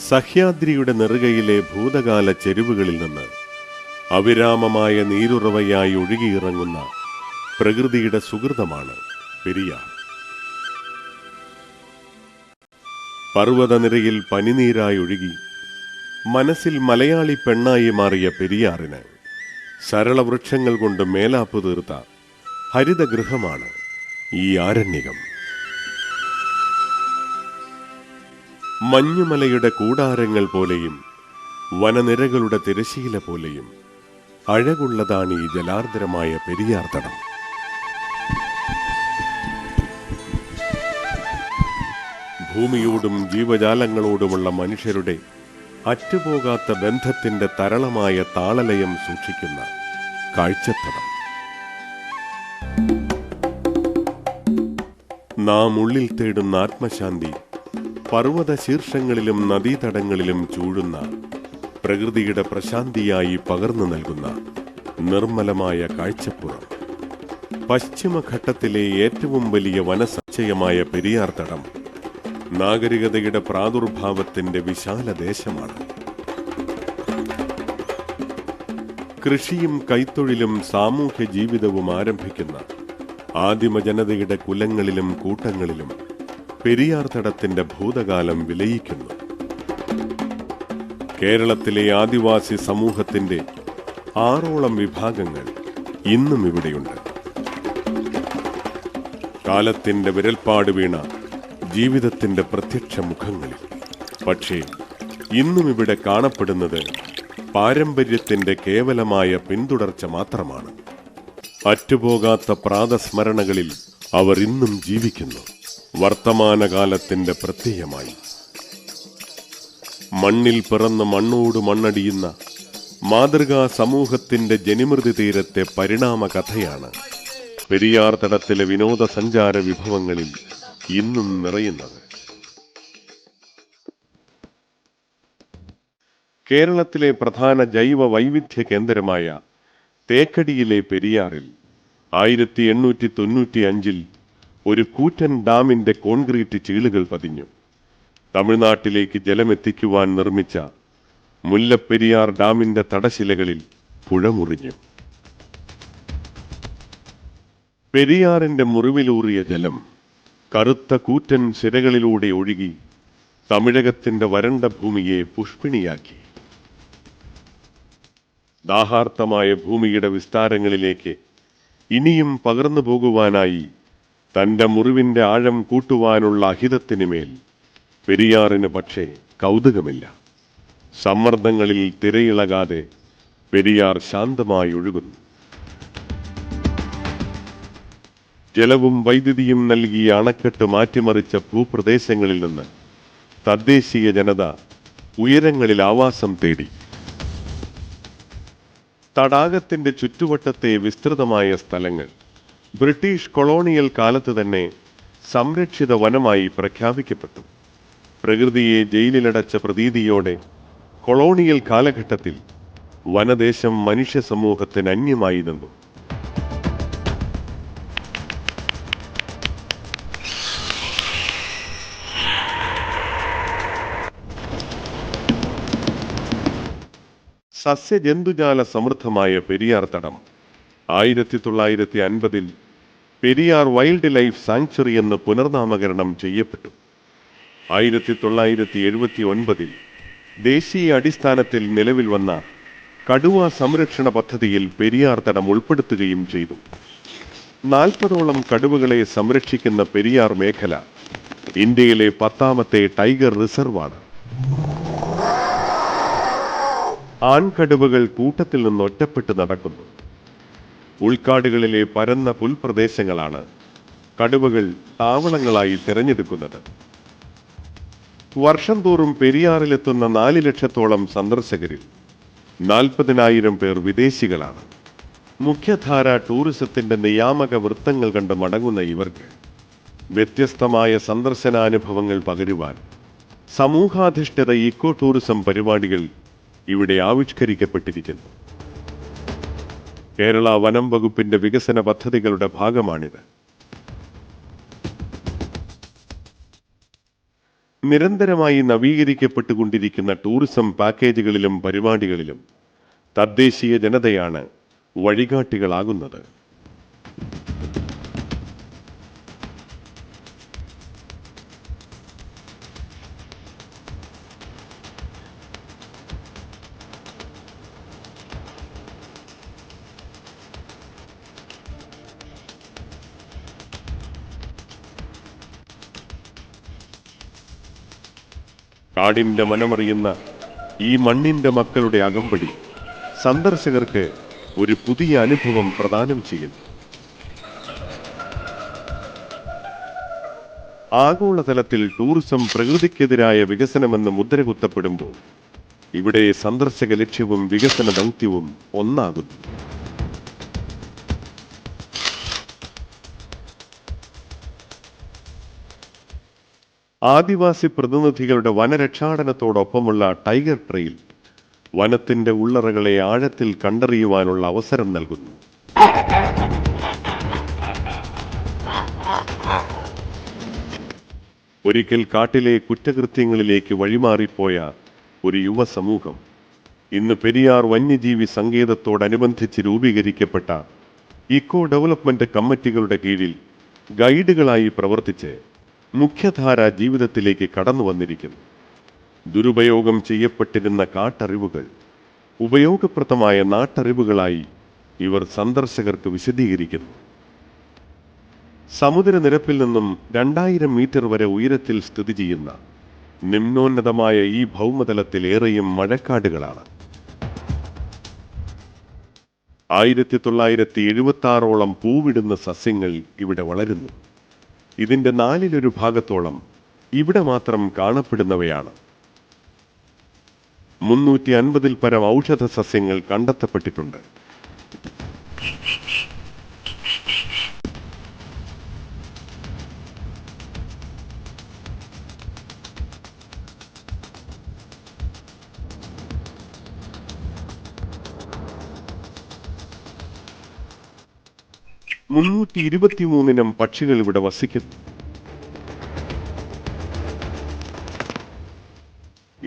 സഹ്യാദ്രിയുടെ നെറുകയിലെ ഭൂതകാല ചെരുവുകളിൽ നിന്ന് അവിരാമമായ നീരുറവയായി ഒഴുകിയിറങ്ങുന്ന പ്രകൃതിയുടെ സുഹൃതമാണ് പെരിയാർ. പർവ്വതനിരയിൽ പനിനീരായി ഒഴുകി മനസ്സിൽ മലയാളി പെണ്ണായി മാറിയ പെരിയാറിന് സരളവൃക്ഷങ്ങൾ കൊണ്ട് മേലാപ്പു തീർത്ത ഹരിതഗൃഹമാണ് ഈ ആരണ്യകം. മഞ്ഞുമലയുടെ കൂടാരങ്ങൾ പോലെയും വനനിരകളുടെ തിരശീല പോലെയും അഴകുള്ളതാണ് ഈ ജലാർദ്രമായ പെരിയാർ തടം. ഭൂമിയോടും ജീവജാലങ്ങളോടുമുള്ള മനുഷ്യരുടെ അറ്റുപോകാത്ത ബന്ധത്തിന്റെ തരളമായ താളലയം സൂക്ഷിക്കുന്ന കാഴ്ചത്തടം. നാം ഉള്ളിൽ തേടുന്ന ആത്മശാന്തി പർവ്വത ശീർഷങ്ങളിലും നദീതടങ്ങളിലും ചൂഴുന്ന പ്രകൃതിയുടെ പ്രശാന്തിയായി പകർന്നു നൽകുന്ന നിർമ്മലമായ കാഴ്ചപ്പുറം. പശ്ചിമഘട്ടത്തിലെ ഏറ്റവും വലിയ വനസഞ്ചയമായ പെരിയാർ തടം നാഗരികതയുടെ പ്രാദുർഭാവത്തിന്റെ വിശാല ദേശമാണ്. കൃഷിയും കൈത്തൊഴിലും സാമൂഹ്യ ജീവിതവും ആരംഭിക്കുന്ന ആദിമ ജനതയുടെ കുലങ്ങളിലും കൂട്ടങ്ങളിലും പെരിയാർ തടത്തിന്റെ ഭൂതകാലം വിലയിക്കുന്നു. കേരളത്തിലെ ആദിവാസി സമൂഹത്തിന്റെ 6ഓളം വിഭാഗങ്ങൾ ഇന്നും ഇവിടെയുണ്ട്. കാലത്തിന്റെ വിരൽപ്പാട് വീണ ജീവിതത്തിന്റെ പ്രത്യക്ഷ മുഖങ്ങളിൽ. പക്ഷേ ഇന്നും ഇവിടെ കാണപ്പെടുന്നത് പാരമ്പര്യത്തിന്റെ കേവലമായ പിന്തുടർച്ച മാത്രമാണ്. അറ്റുപോകാത്ത പ്രാതസ്മരണകളിൽ അവർ ഇന്നും ജീവിക്കുന്നു, വർത്തമാനകാലത്തിന്റെ പ്രത്യയമായി. മണ്ണിൽ പിറന്ന് മണ്ണോട് മണ്ണടിയുന്ന മാതൃകാ സമൂഹത്തിന്റെ ജനിമൃതി തീരത്തെ പരിണാമ കഥയാണ് പെരിയാർ തടത്തിലെ വിനോദസഞ്ചാര വിഭവങ്ങളിൽ ഇന്നും നിറയുന്നത്. കേരളത്തിലെ പ്രധാന ജൈവ വൈവിധ്യ കേന്ദ്രമായ തേക്കടിയിലെ പെരിയാറിൽ 1895 ഒരു കൂറ്റൻ ഡാമിന്റെ കോൺക്രീറ്റ് ചീളുകൾ പതിഞ്ഞു. തമിഴ്നാട്ടിലേക്ക് ജലമെത്തിക്കുവാൻ നിർമ്മിച്ച മുല്ലപ്പെരിയാർ ഡാമിന്റെ തടശിലകളിൽ പുഴ മുറിഞ്ഞു. പെരിയാറിന്റെ മുറിവിലൂറിയ ജലം കറുത്ത കൂറ്റൻ സിരകളിലൂടെ ഒഴുകി തമിഴകത്തിന്റെ വരണ്ട ഭൂമിയെ പുഷ്പിണിയാക്കി. ദാഹാർത്തമായ ഭൂമിയുടെ വിസ്താരങ്ങളിലേക്ക് ഇനിയും പകർന്നു പോകുവാനായി തന്റെ മുറിവിന്റെ ആഴം കൂട്ടുവാനുള്ള അഹിതത്തിനുമേൽ പെരിയാറിന് പക്ഷേ കൗതുകമില്ല. സമ്മർദ്ദങ്ങളിൽ തിരയിളകാതെ പെരിയാർ ശാന്തമായി ഒഴുകുന്നു. ജലവും വൈദ്യുതിയും നൽകിയ അണക്കെട്ട് മാറ്റിമറിച്ച ഭൂപ്രദേശങ്ങളിൽ നിന്ന് തദ്ദേശീയ ജനത ഉയരങ്ങളിൽ ആവാസം തേടി. തടാകത്തിന്റെ ചുറ്റുവട്ടത്തെ വിസ്തൃതമായ സ്ഥലങ്ങൾ ബ്രിട്ടീഷ് കൊളോണിയൽ കാലത്ത് തന്നെ സംരക്ഷിത വനമായി പ്രഖ്യാപിക്കപ്പെട്ടു. പ്രകൃതിയെ ജയിലിലടച്ച പ്രതീതിയോടെ കൊളോണിയൽ കാലഘട്ടത്തിൽ വനദേശം മനുഷ്യ സമൂഹത്തിന് അന്യമായി നിന്നു. സസ്യജന്തുജാല സമൃദ്ധമായ പെരിയാർ തടം 1950 പെരിയാർ വൈൽഡ് ലൈഫ് സാങ്ച്വറി എന്ന് പുനർനാമകരണം ചെയ്യപ്പെട്ടു. 1979 ദേശീയ അടിസ്ഥാനത്തിൽ നിലവിൽ വന്ന കടുവ സംരക്ഷണ പദ്ധതിയിൽ പെരിയാർ തടം ഉൾപ്പെടുത്തുകയും ചെയ്തു. 40ഓളം കടുവകളെ സംരക്ഷിക്കുന്ന പെരിയാർ മേഖല ഇന്ത്യയിലെ 10ാമത്തെ ടൈഗർ റിസർവാണ്. ആൺകടുവകൾ കൂട്ടത്തിൽ നിന്ന് ഒറ്റപ്പെട്ട് നടക്കുന്നു. ഉൾക്കാടുകളിലെ പരന്ന പുൽപ്രദേശങ്ങളാണ് കടുവകൾ താവളങ്ങളായി തിരഞ്ഞെടുക്കുന്നത്. വർഷം തോറും പെരിയാറിലെത്തുന്ന 4 ലക്ഷത്തോളം സന്ദർശകരിൽ 40,000 പേർ വിദേശികളാണ്. മുഖ്യധാര ടൂറിസത്തിന്റെ നിയാമക വൃത്തങ്ങൾ കണ്ട് മടങ്ങുന്ന ഇവർക്ക് വ്യത്യസ്തമായ സന്ദർശനാനുഭവങ്ങൾ പകരുവാൻ സമൂഹാധിഷ്ഠിത ഇക്കോ ടൂറിസം പരിപാടികൾ ഇവിടെ ആവിഷ്കരിക്കപ്പെട്ടിരിക്കുന്നു. കേരള വനം വകുപ്പിന്റെ വികസന പദ്ധതികളുടെ ഭാഗമാണിത്. നിരന്തരമായി നവീകരിക്കപ്പെട്ടുകൊണ്ടിരിക്കുന്ന ടൂറിസം പാക്കേജുകളിലും പരിപാടികളിലും തദ്ദേശീയ ജനതയാണ് വഴികാട്ടികളാകുന്നത്. കാടിന്റെ മനമറിയുന്ന ഈ മണ്ണിന്റെ മക്കളുടെ അകമ്പടി സന്ദർശകർക്ക് ഒരു പുതിയ അനുഭവം പ്രദാനം ചെയ്യുന്നു. ആഗോളതലത്തിൽ ടൂറിസം പ്രകൃതിക്കെതിരായ വികസനമെന്ന് മുദ്രകുത്തപ്പെടുമ്പോൾ ഇവിടെ സന്ദർശക ലക്ഷ്യവും വികസന ദൗത്യവും ഒന്നാകുന്നു. ആദിവാസി പ്രതിനിധികളുടെ വനരക്ഷാടനത്തോടൊപ്പമുള്ള ടൈഗർ ട്രെയിൽ വനത്തിന്റെ ഉള്ളറകളെ ആഴത്തിൽ കണ്ടറിയുവാനുള്ള അവസരം നൽകുന്നു. ഒരിക്കൽ കാട്ടിലെ കുറ്റകൃത്യങ്ങളിലേക്ക് വഴിമാറിപ്പോയ ഒരു യുവ സമൂഹം ഇന്ന് പെരിയാർ വന്യജീവി സങ്കേതത്തോടനുബന്ധിച്ച് രൂപീകരിക്കപ്പെട്ട ഇക്കോ ഡെവലപ്മെന്റ് കമ്മിറ്റികളുടെ കീഴിൽ ഗൈഡുകളായി പ്രവർത്തിച്ച് മുഖ്യധാര ജീവിതത്തിലേക്ക് കടന്നു വന്നിരിക്കുന്നു. ദുരുപയോഗം ചെയ്യപ്പെട്ടിരുന്ന കാട്ടറിവുകൾ ഉപയോഗപ്രദമായ നാട്ടറിവുകളായി ഇവർ സന്ദർശകർക്ക് വിശദീകരിക്കുന്നു. സമുദ്രനിരപ്പിൽ നിന്നും 2000 മീറ്റർ വരെ ഉയരത്തിൽ സ്ഥിതി ചെയ്യുന്ന നിമ്നോന്നതമായ ഈ ഭൗമതലത്തിൽ ഏറെയും മഴക്കാടുകളാണ്. 1976ഓളം പൂവിടുന്ന സസ്യങ്ങൾ ഇവിടെ വളരുന്നു. ഇതിന്റെ 1/4 ഭാഗത്തോളം ഇവിടെ മാത്രം കാണപ്പെടുന്നവയാണ്. 350-ൽ പരം ഔഷധ സസ്യങ്ങൾ കണ്ടെത്തപ്പെട്ടിട്ടുണ്ട്. ഇനം പക്ഷികൾ ഇവിടെ വസിക്കുന്നു.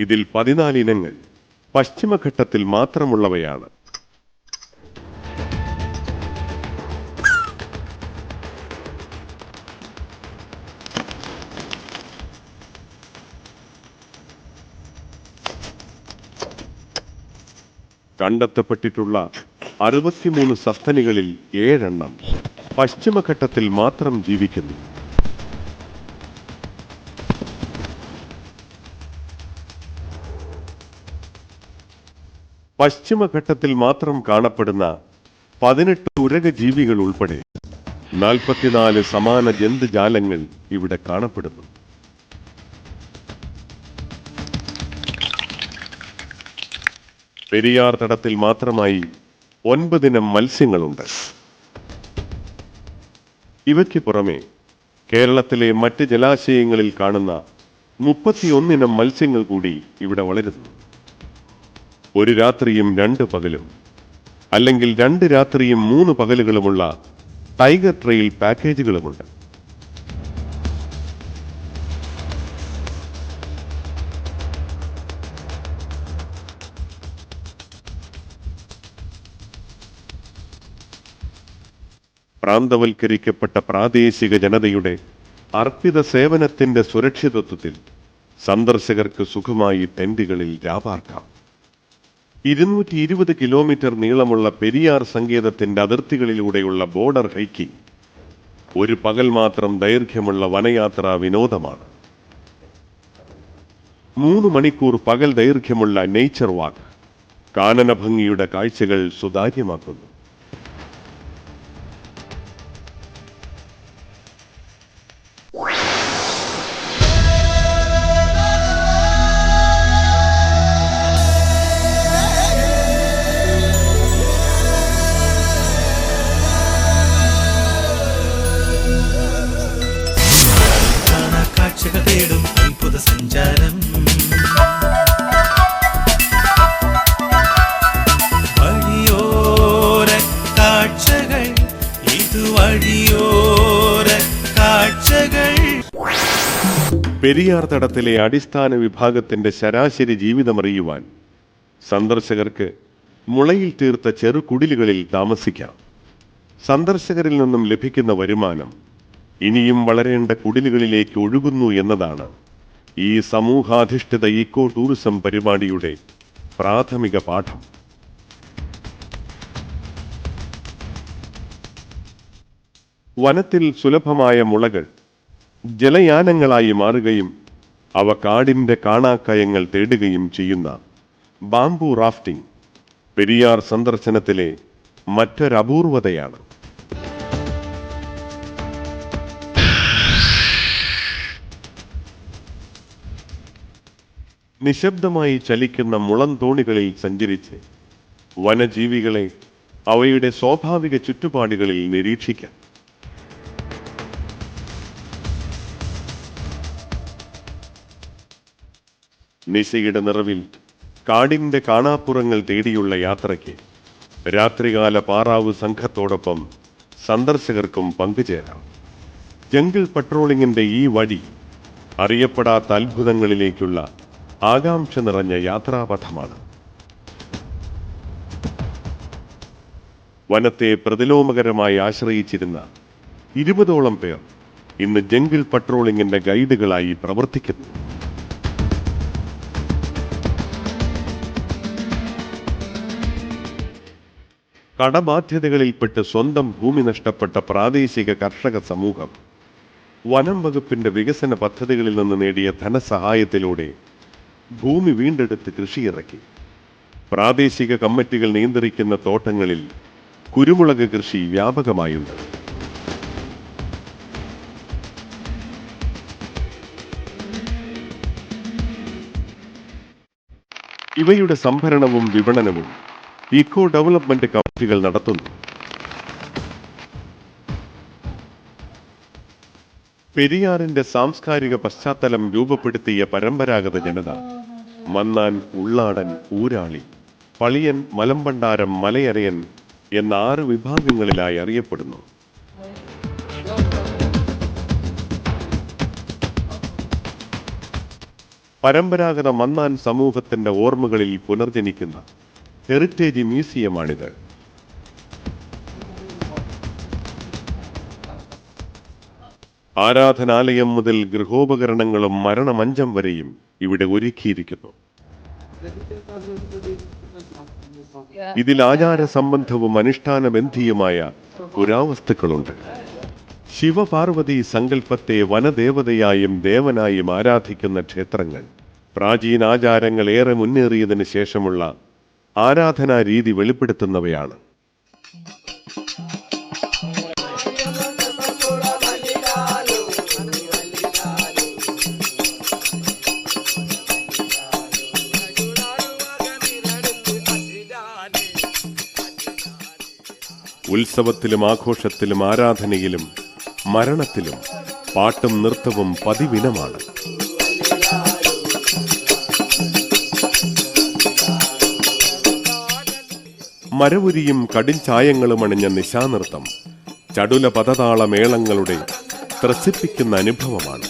ഇതിൽ 14 ഇനങ്ങൾ പശ്ചിമഘട്ടത്തിൽ മാത്രമുള്ളവയാണ്. കണ്ടെത്തപ്പെട്ടിട്ടുള്ള 63 സസ്തനികളിൽ 7 എണ്ണം പശ്ചിമഘട്ടത്തിൽ മാത്രം ജീവിക്കുന്നു. പശ്ചിമഘട്ടത്തിൽ മാത്രം കാണപ്പെടുന്ന 18 ഉരഗജീവികൾ ഉൾപ്പെടെ 44 സമാന ജന്തുജാലങ്ങൾ ഇവിടെ കാണപ്പെടുന്നു. പെരിയാർ തടത്തിൽ മാത്രമായി 9 ഇനം മത്സ്യങ്ങളുണ്ട്. ഇവയ്ക്ക് പുറമെ കേരളത്തിലെ മറ്റ് ജലാശയങ്ങളിൽ കാണുന്ന 31 ഇനം മത്സ്യങ്ങൾ കൂടി ഇവിടെ വളരുന്നു. ഒരു രാത്രിയും 2 പകലും അല്ലെങ്കിൽ 2 രാത്രിയും 3 പകലുകളുമുള്ള ടൈഗർ ട്രെയിൽ പാക്കേജുകളുമുണ്ട്. പ്രാന്തവൽക്കരിക്കപ്പെട്ട പ്രാദേശിക ജനതയുടെ അർപ്പിത സേവനത്തിന്റെ സുരക്ഷിതത്വത്തിൽ സന്ദർശകർക്ക് സുഖമായി ടെന്റുകളിൽ രാപാർക്കാം. 220 കിലോമീറ്റർ നീളമുള്ള പെരിയാർ സങ്കേതത്തിന്റെ അതിർത്തികളിലൂടെയുള്ള ബോർഡർ ഹൈക്കിംഗ് ഒരു പകൽ മാത്രം ദൈർഘ്യമുള്ള വനയാത്രാ വിനോദമാണ്. 3 മണിക്കൂർ പകൽ ദൈർഘ്യമുള്ള നേച്ചർ വാക്ക് കാനന ഭംഗിയുടെ കാഴ്ചകൾ സുതാര്യമാക്കുന്നു. തേടും അത്ഭുത സഞ്ചാരം വഴിയോര പെരിയാർ തടത്തിലെ അടിസ്ഥാന വിഭാഗത്തിന്റെ ശരാശരി ജീവിതമറിയുവാൻ സന്ദർശകർക്ക് മുളയിൽ തീർത്ത ചെറുകുടിലുകളിൽ താമസിക്കാം. സന്ദർശകരിൽ നിന്നും ലഭിക്കുന്ന വരുമാനം ഇനിയും വളരേണ്ട കുടിലുകളിലേക്ക് ഒഴുകുന്നു എന്നതാണ് ഈ സമൂഹാധിഷ്ഠിത ഈക്കോ ടൂറിസം പരിപാടിയുടെ പ്രാഥമിക പാഠം. വനത്തിൽ സുലഭമായ മുളകൾ ജലയാനങ്ങളായി മാറുകയും അവ കാടിന്റെ കാണാക്കയങ്ങൾ തേടുകയും ചെയ്യുന്ന ബാംബു റാഫ്റ്റിംഗ് പെരിയാർ സന്ദർശനത്തിലെ മറ്റൊരപൂർവതയാണ്. നിശബ്ദമായി ചലിക്കുന്ന മുളം തോണികളിൽ സഞ്ചരിച്ച് വനജീവികളെ അവയുടെ സ്വാഭാവിക ചുറ്റുപാടുകളിൽ നിരീക്ഷിക്കാം. നിശയുടെ നിറവിൽ കാടിന്റെ കാണാപ്പുറങ്ങൾ തേടിയുള്ള യാത്രയ്ക്ക് രാത്രികാല പാറാവ് സംഘത്തോടൊപ്പം സന്ദർശകർക്കും പങ്കുചേരാം. ജംഗിൾ പട്രോളിങ്ങിന്റെ ഈ വഴി അറിയപ്പെടാത്ത അത്ഭുതങ്ങളിലേക്കുള്ള ആകാംക്ഷ നിറഞ്ഞ യാത്രാപഥമാണ്. വനത്തെ പ്രതിലോമകരമായി ആശ്രയിച്ചിരുന്ന 20ഓളം പേർ ഇന്ന് ജംഗിൾ പട്രോളിങ്ങിന്റെ ഗൈഡുകളായി പ്രവർത്തിക്കുന്നു. കടബാധ്യതകളിൽപ്പെട്ട് സ്വന്തം ഭൂമി നഷ്ടപ്പെട്ട പ്രാദേശിക കർഷക സമൂഹം വനം വകുപ്പിന്റെ വികസന പദ്ധതികളിൽ നിന്ന് നേടിയ ധനസഹായത്തിലൂടെ ഭൂമി വീണ്ടെടുത്ത് കൃഷിയിറക്കി. പ്രാദേശിക കമ്മിറ്റികൾ നിയന്ത്രിക്കുന്ന തോട്ടങ്ങളിൽ കുരുമുളക് കൃഷി വ്യാപകമായുണ്ട്. ഇവയുടെ സംഭരണവും വിപണനവും ഈക്കോ ഡെവലപ്മെന്റ് കമ്മിറ്റികൾ നടത്തുന്നു. പെരിയാറിന്റെ സാംസ്കാരിക പശ്ചാത്തലം രൂപപ്പെടുത്തിയ പരമ്പരാഗത ജനത മന്നാൻ, ഉള്ളാടൻ, ഊരാളി, പളിയൻ, മലമ്പണ്ടാരം, മലയരയൻ എന്ന 6 വിഭാഗങ്ങളിലായി അറിയപ്പെടുന്നു. പരമ്പരാഗത മന്നാൻ സമൂഹത്തിന്റെ ഓർമ്മകളിൽ പുനർജനിക്കുന്ന ഹെറിറ്റേജ് മ്യൂസിയമാണിത്. ആരാധനാലയം മുതൽ ഗൃഹോപകരണങ്ങളും മരണമഞ്ചം വരെയും ഇവിടെ ഒരുക്കിയിരിക്കുന്നു. ഇതിൽ ആചാര സംബന്ധവും അനുഷ്ഠാന ബന്ധിയുമായ പുരാവസ്തുക്കളുണ്ട്. ശിവപാർവതി സങ്കല്പത്തെ വനദേവതയായും ദേവനായും ആരാധിക്കുന്ന ക്ഷേത്രങ്ങൾ പ്രാചീനാചാരങ്ങൾ ഏറെ മുന്നേറിയതിനു ശേഷമുള്ള ആരാധനാ രീതി വെളിപ്പെടുത്തുന്നവയാണ്. ഉത്സവത്തിലും ആഘോഷത്തിലും ആരാധനയിലും മരണത്തിലും പാട്ടും നൃത്തവും പതിവിനമാണ്. മരവുരിയും കടിഞ്ചായങ്ങളും അണിഞ്ഞ നിശാനൃത്തം ചടുല പദതാള മേളങ്ങളുടെ ത്രസിപ്പിക്കുന്ന അനുഭവമാണ്.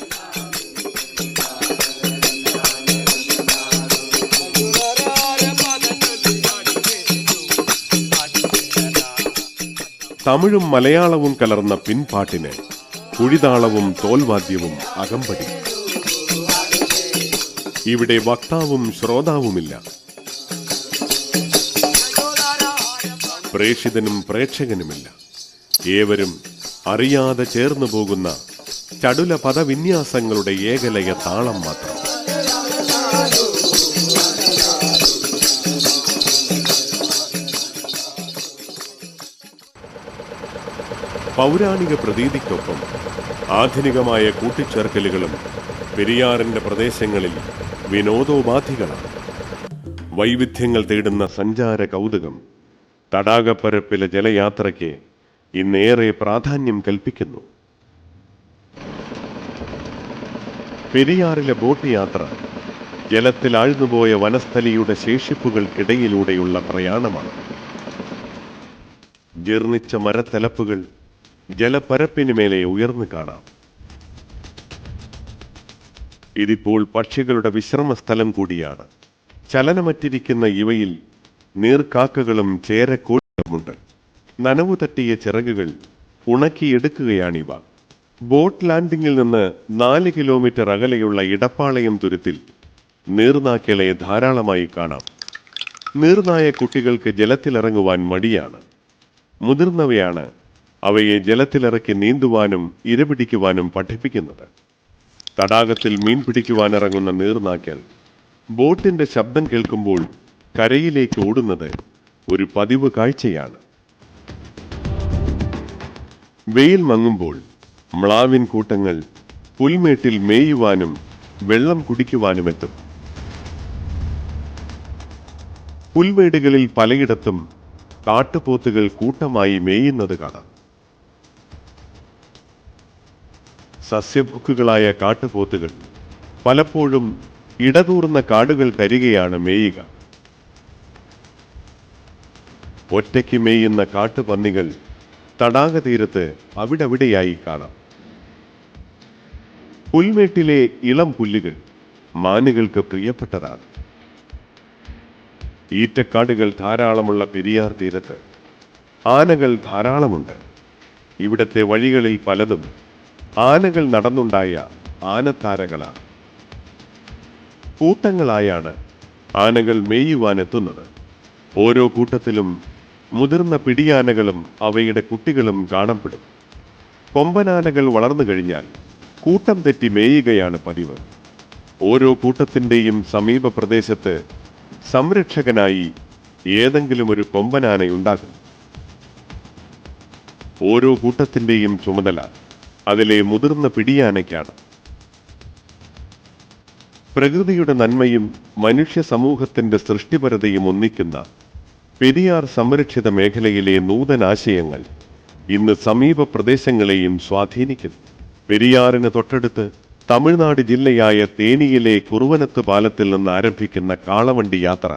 തമിഴും മലയാളവും കലർന്ന പിൻപാട്ടിന് കുഴിതാളവും തോൽവാദ്യവും അകമ്പടി. ഇവിടെ വക്താവും ശ്രോതാവുമില്ല. പ്രേക്ഷിതനും പ്രേക്ഷകനുമില്ല. ഏവരും അറിയാതെ ചേർന്നു പോകുന്ന ചടുല പദവിന്യാസങ്ങളുടെ ഏകലയ താളം മാത്രം. പൗരാണിക പ്രതീതിക്കൊപ്പം ആധുനികമായ കൂട്ടിച്ചേർക്കലുകളും പെരിയാറിന്റെ പ്രദേശങ്ങളിൽ വിനോദോപാധികളാണ്. വൈവിധ്യങ്ങൾ തേടുന്ന സഞ്ചാര കൗതുകം തടാകപ്പരപ്പിലെ ജലയാത്രയ്ക്ക് ഇന്നേറെ പ്രാധാന്യം കൽപ്പിക്കുന്നു. പെരിയാറിലെ ബോട്ട് യാത്ര ജലത്തിൽ ആഴ്ന്നുപോയ വനസ്ഥലിയുടെ ശേഷിപ്പുകൾക്കിടയിലൂടെയുള്ള പ്രയാണമാണ്. ജീർണിച്ച മരത്തലപ്പുകൾ ജലപ്പരപ്പിന് മേലെ ഉയർന്നു കാണാം. ഇതിപ്പോൾ പക്ഷികളുടെ വിശ്രമ സ്ഥലം കൂടിയാണ്. ചലനമറ്റിരിക്കുന്ന ഇവയിൽ നീർക്കാക്കകളും ചേരക്കോഴികളുമുണ്ട്. നനവു തട്ടിയ ചിറകുകൾ ഉണക്കിയെടുക്കുകയാണിവ. ബോട്ട് ലാൻഡിങ്ങിൽ നിന്ന് 4 കിലോമീറ്റർ അകലെയുള്ള ഇടപ്പാളയം തുരുത്തിൽ നീർനായ്ക്കളെ ധാരാളമായി കാണാം. നീർനായ കുട്ടികൾക്ക് ജലത്തിലിറങ്ങുവാൻ മടിയാണ്. മുതിർന്നവയാണ് അവയെ ജലത്തിലിറക്കി നീന്തുവാനും ഇരപിടിക്കുവാനും പഠിപ്പിക്കുന്നത്. തടാകത്തിൽ മീൻ പിടിക്കുവാനിറങ്ങുന്ന നീർനായ്ക്കൾ ബോട്ടിന്റെ ശബ്ദം കേൾക്കുമ്പോൾ കരയിലേക്ക് ഓടുന്നത് ഒരു പതിവ് കാഴ്ചയാണ്. വെയിൽ മങ്ങുമ്പോൾ മ്ലാവിൻ കൂട്ടങ്ങൾ പുൽമേട്ടിൽ മേയുവാനും വെള്ളം കുടിക്കുവാനുമെത്തും. പുൽമേടുകളിൽ പലയിടത്തും കാട്ടുപോത്തുകൾ കൂട്ടമായി മേയുന്നത് കാണാം. സസ്യഭുക്കുകളായ കാട്ടുപോത്തുകൾ പലപ്പോഴും ഇടതൂർന്ന കാടുകൾ കരികയാണ് മേയുക. ഒറ്റയ്ക്ക് മേയുന്ന കാട്ടുപന്നികൾ തടാകതീരത്ത് അവിടവിടെയായി കാണാം. പുൽമേട്ടിലെ ഇളം പുല്ലുകൾ മാനുകൾക്ക് പ്രിയപ്പെട്ടതാണ്. ഈറ്റക്കാടുകൾ ധാരാളമുള്ള പെരിയാർ തീരത്ത് ആനകൾ ധാരാളമുണ്ട്. ഇവിടത്തെ വഴികളിൽ പലതും ആനകൾ നടന്നുണ്ടായ ആനത്താരകളാണ്. കൂട്ടങ്ങളായാണ് ആനകൾ മേയുവാനെത്തുന്നത്. ഓരോ കൂട്ടത്തിലും മുതിർന്ന പിടിയാനകളും അവയുടെ കുട്ടികളും കാണപ്പെടും. കൊമ്പനാനകൾ വളർന്നു കഴിഞ്ഞാൽ കൂട്ടം തെറ്റി മേയുകയാണ് പതിവ്. ഓരോ കൂട്ടത്തിൻ്റെയും സമീപ പ്രദേശത്ത് സംരക്ഷകനായി ഏതെങ്കിലും ഒരു കൊമ്പനാനയുണ്ടാകും. ഓരോ കൂട്ടത്തിൻ്റെയും ചുമതല അതിലെ മുതിർന്ന പിടിയാനയ്ക്കാണ്. പ്രകൃതിയുടെ നന്മയും മനുഷ്യ സമൂഹത്തിന്റെ സൃഷ്ടിപരതയും ഒന്നിക്കുന്ന പെരിയാർ സംരക്ഷിത മേഖലയിലെ നൂതനാശയങ്ങൾ ഇന്ന് സമീപ പ്രദേശങ്ങളെയും സ്വാധീനിക്കുന്നു. പെരിയാറിന് തൊട്ടടുത്ത് തമിഴ്നാട് ജില്ലയായ തേനിയിലെ കുറുവനത്ത് പാലത്തിൽ നിന്ന് ആരംഭിക്കുന്ന കാളവണ്ടി യാത്ര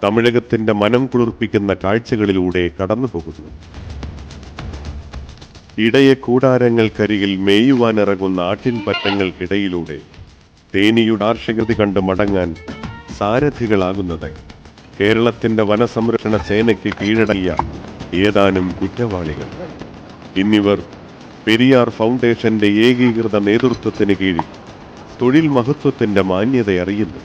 തമിഴകത്തിന്റെ മനം കുളിർപ്പിക്കുന്ന കാഴ്ചകളിലൂടെ കടന്നുപോകുന്നു. ഇടയ കൂടാരങ്ങൾക്കരികിൽ മേയുവാനിറങ്ങുന്ന ആട്ടിൻപറ്റങ്ങൾക്കിടയിലൂടെ തേനിയുടെ ആർഷകൃതി കണ്ട് മടങ്ങാൻ സാരഥികളാകുന്നത് കേരളത്തിന്റെ വനസംരക്ഷണ സേനയ്ക്ക് കീഴടങ്ങിയ ഏതാനും കുറ്റവാളികൾ. ഇന്നിവർ പെരിയാർ ഫൗണ്ടേഷന്റെ ഏകീകൃത നേതൃത്വത്തിന് കീഴിൽ തൊഴിൽ മഹത്വത്തിന്റെ മാന്യത അറിയുന്നു.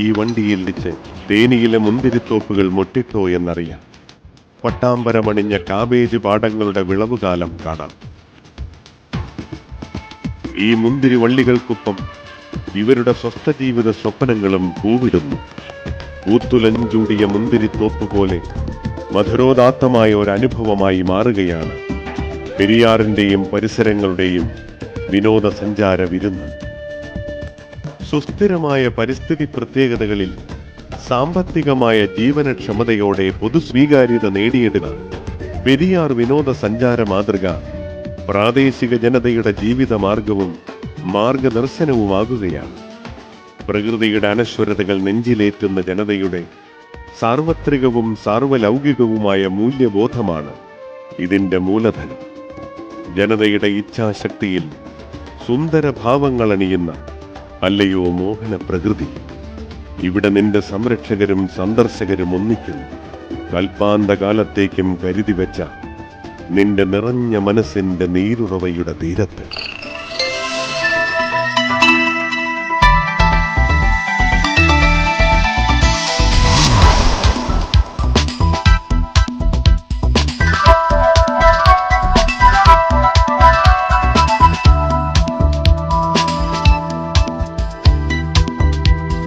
ഈ വണ്ടിയിൽ വെച്ച് തേനിയിലെ മുന്തിരിത്തോപ്പുകൾ മൊട്ടിട്ടോ എന്നറിയാം. പട്ടാമ്പരമണിഞ്ഞ കാബേജ് പാടങ്ങളുടെ വിളവുകാലം കാണാം. ഈ മുന്തിരി വള്ളികൾക്കൊപ്പം ഇവരുടെ സ്വസ്ഥ ജീവിത സ്വപ്നങ്ങളും പൂവിടുന്നു. പൂത്തുലഞ്ചൂടിയ മുന്തിരിത്തോപ്പ് പോലെ മധുരോദാത്തമായ ഒരനുഭവമായി മാറുകയാണ് പെരിയാറിന്റെയും പരിസരങ്ങളുടെയും വിനോദസഞ്ചാര വിരുന്ന്. സുസ്ഥിരമായ പരിസ്ഥിതി പ്രത്യേകതകളിൽ സാമ്പത്തികമായ ജീവനക്ഷമതയോടെ പൊതുസ്വീകാര്യത നേടിയെടുക്കാൻ പെരിയാർ വിനോദസഞ്ചാര മാതൃക പ്രാദേശിക ജനതയുടെ ജീവിതമാർഗവും മാർഗദർശനവുമാകുകയാണ്. പ്രകൃതിയുടെ അനശ്വരതകൾ നെഞ്ചിലേറ്റുന്ന ജനതയുടെ സാർവത്രികവും സാർവലൗകികവുമായ മൂല്യബോധമാണ് ഇതിന്റെ മൂലധനം. ജനതയുടെ ഇച്ഛാശക്തിയിൽ സുന്ദരഭാവങ്ങളണിയുന്ന അല്ലയോ മോഹന പ്രകൃതി, ഇവിടെ നിന്റെ സംരക്ഷകരും സന്ദർശകരും ഒന്നിക്കുന്നു. കൽപ്പാന്തകാലത്തേക്കും കരുതി വെച്ച നിന്റെ നിറഞ്ഞ മനസ്സിന്റെ നീരുറവയുടെ തീരത്ത്.